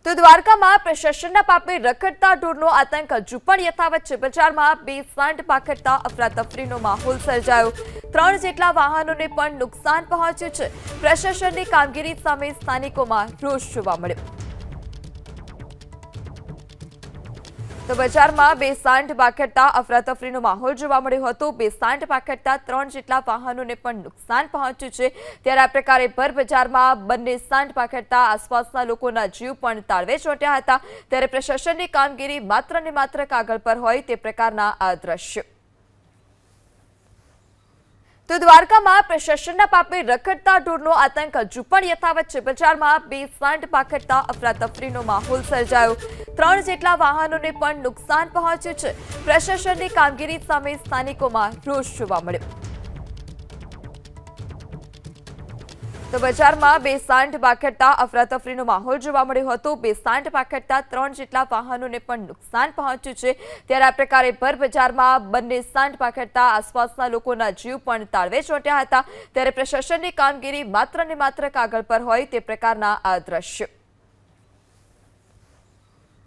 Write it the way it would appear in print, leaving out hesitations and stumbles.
તો દ્વારકામાં પ્રશાસનના પાપે રખડતા ઢોરનો આતંક હજુ પણ યથાવત છે। બજારમાં બેફામ પાખડતા અફરાતફરીનો માહોલ સર્જાયો। 3 જેટલા વાહનોને પણ નુકસાન પહોંચ્યું છે। પ્રશાસનની કામગીરી સામે સ્થાનિકોમાં રોષ જોવા મળ્યો। તો બજારમાં બેફામ પાખડતા અફરાતફરીનો માહોલ જોવા મળ્યો હતો। બેફામ પાખડતા 3 જેટલા વાહનોને પણ નુકસાન પહોંચ્યું છે। ત્યારે આ પ્રકારે ભર બજારમાં બંને સાંઠ પાખડતા આસપાસના લોકોના જીવ પણ તાળવે ચોંટ્યા હતા। ત્યારે પ્રશાસનની કામગીરી માત્ર ને માત્ર કાગળ પર હોય તે પ્રકારના આ દ્રશ્યો। તો દ્વારકામાં પ્રશાસનના પાપે રખડતા ઢોરનો આતંક હજુ પણ યથાવત છે। બજારમાં બેફામ પાખડતા અફરાતફરીનો માહોલ સર્જાયો। 3 જેટલા વાહનોને પણ નુકસાન પહોંચ્યું છે। પ્રશાસનની કામગીરી સામે સ્થાનિકોમાં રોષ જોવા મળ્યો। તો બજારમાં બેફામ પાખડતા અફરાતફરીનો માહોલ જોવા મળ્યો હતો। બેફામ પાખડતા 3 જેટલા વાહનોને પણ નુકસાન પહોંચ્યું છે। ત્યારે આ પ્રકારે ભર બજારમાં બંને સાંઠ પાખડતા આસપાસના લોકોના જીવ પણ તાળવે ચોંટ્યા હતા। ત્યારે પ્રશાસનની કામગીરી માત્ર ને માત્ર કાગળ પર હોય તે પ્રકારના આ દ્રશ્યો।